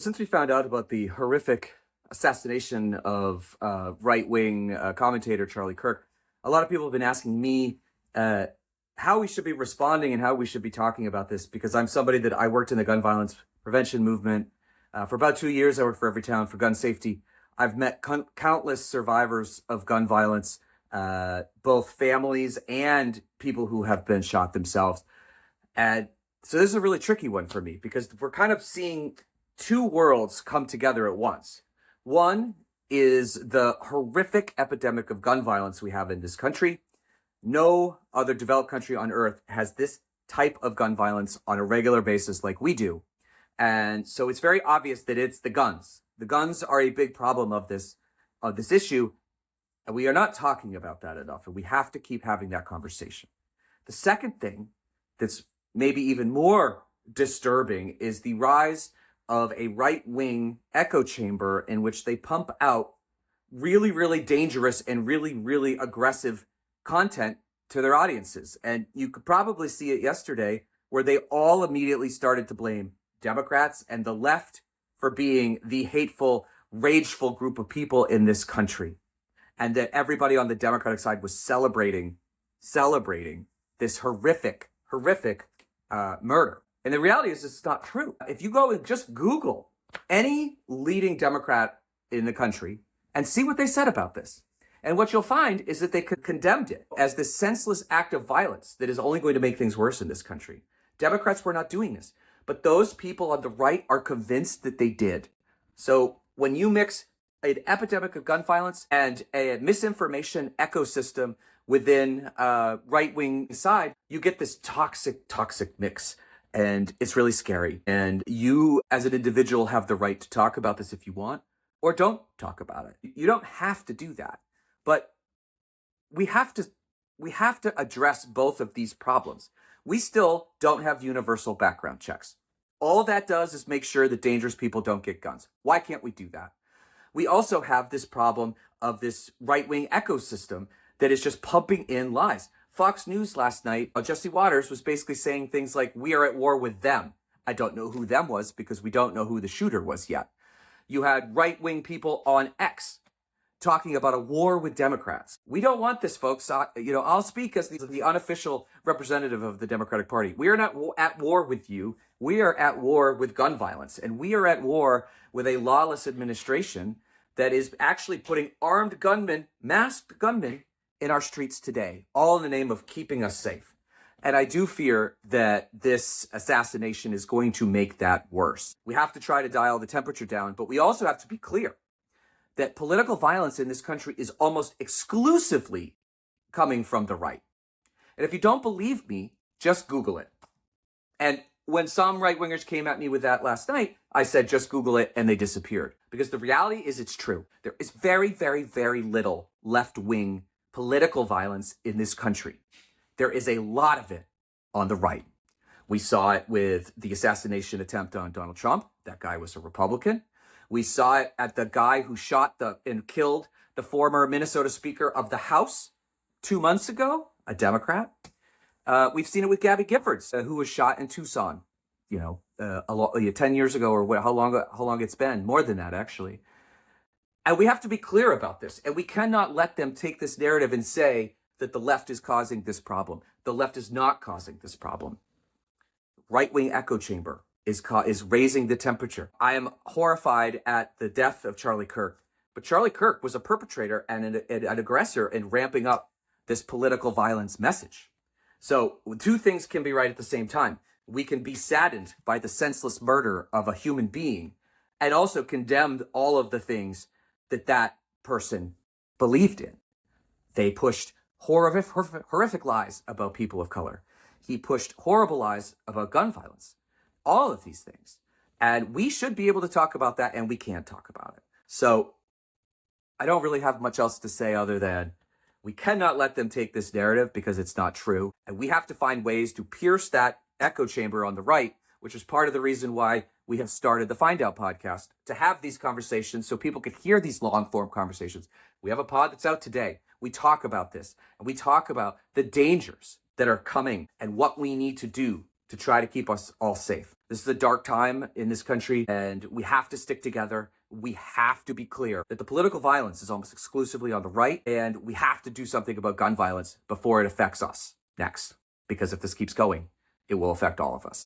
Since we found out about the horrific assassination of right-wing commentator Charlie Kirk, a lot of people have been asking me how we should be responding and how we should be talking about this, because I'm somebody that I worked in the gun violence prevention movement. For about 2 years, I worked for Everytown for gun safety. I've met countless survivors of gun violence, both families and people who have been shot themselves. And so this is a really tricky one for me, because we're kind of seeing two worlds come together at once. One is the horrific epidemic of gun violence we have in this country. No other developed country on earth has this type of gun violence on a regular basis like we do. And so it's very obvious that it's the guns. The guns are a big problem of this issue, and we are not talking about that enough, and we have to keep having that conversation. The second thing that's maybe even more disturbing is the rise of a right-wing echo chamber in which they pump out really, really dangerous and really, really aggressive content to their audiences. And you could probably see it yesterday, where they all immediately started to blame Democrats and the left for being the hateful, rageful group of people in this country. And that everybody on the Democratic side was celebrating this horrific murder. And the reality is, it's not true. If you go and just Google any leading Democrat in the country and see what they said about this, and what you'll find is that they condemned it as this senseless act of violence that is only going to make things worse in this country. Democrats were not doing this, but those people on the right are convinced that they did. So when you mix an epidemic of gun violence and a misinformation ecosystem within right-wing side, you get this toxic mix. And it's really scary. And you, as an individual, have the right to talk about this if you want, or don't talk about it. You don't have to do that. But we have to address both of these problems. We still don't have universal background checks. All that does is make sure that dangerous people don't get guns. Why can't we do that? We also have this problem of this right-wing ecosystem that is just pumping in lies. Fox News last night, Jesse Waters was basically saying things like, we are at war with them. I don't know who them was, because we don't know who the shooter was yet. You had right-wing people on X talking about a war with Democrats. We don't want this, folks. I'll speak as the unofficial representative of the Democratic Party. We are not at war with you. We are at war with gun violence, and we are at war with a lawless administration that is actually putting armed gunmen, masked gunmen, in our streets today, all in the name of keeping us safe. And I do fear that this assassination is going to make that worse. We have to try to dial the temperature down, but we also have to be clear that political violence in this country is almost exclusively coming from the right. And if you don't believe me, just Google it. And when some right-wingers came at me with that last night, I said, just Google it, and they disappeared. Because the reality is, it's true. There is very, very, very little left-wing political violence in this country. There is a lot of it on the right. We saw it with the assassination attempt on Donald Trump. That guy was a Republican. We saw it at the guy who shot and killed the former Minnesota Speaker of the House 2 months ago, a Democrat. We've seen it with Gabby Giffords, who was shot in Tucson, 10 years ago, or how long it's been, more than that, actually. And we have to be clear about this. And we cannot let them take this narrative and say that the left is causing this problem. The left is not causing this problem. Right-wing echo chamber is raising the temperature. I am horrified at the death of Charlie Kirk. But Charlie Kirk was a perpetrator and an aggressor in ramping up this political violence message. So two things can be right at the same time. We can be saddened by the senseless murder of a human being and also condemn all of the things that person believed in. They pushed horrific lies about people of color. He pushed horrible lies about gun violence. All of these things. And we should be able to talk about that, and we can't talk about it. So I don't really have much else to say other than we cannot let them take this narrative, because it's not true. And we have to find ways to pierce that echo chamber on the right, which is part of the reason why we have started the Find Out podcast, to have these conversations so people could hear these long-form conversations. We have a pod that's out today. We talk about this, and we talk about the dangers that are coming and what we need to do to try to keep us all safe. This is a dark time in this country, and we have to stick together. We have to be clear that the political violence is almost exclusively on the right, and we have to do something about gun violence before it affects us next. Because if this keeps going, it will affect all of us.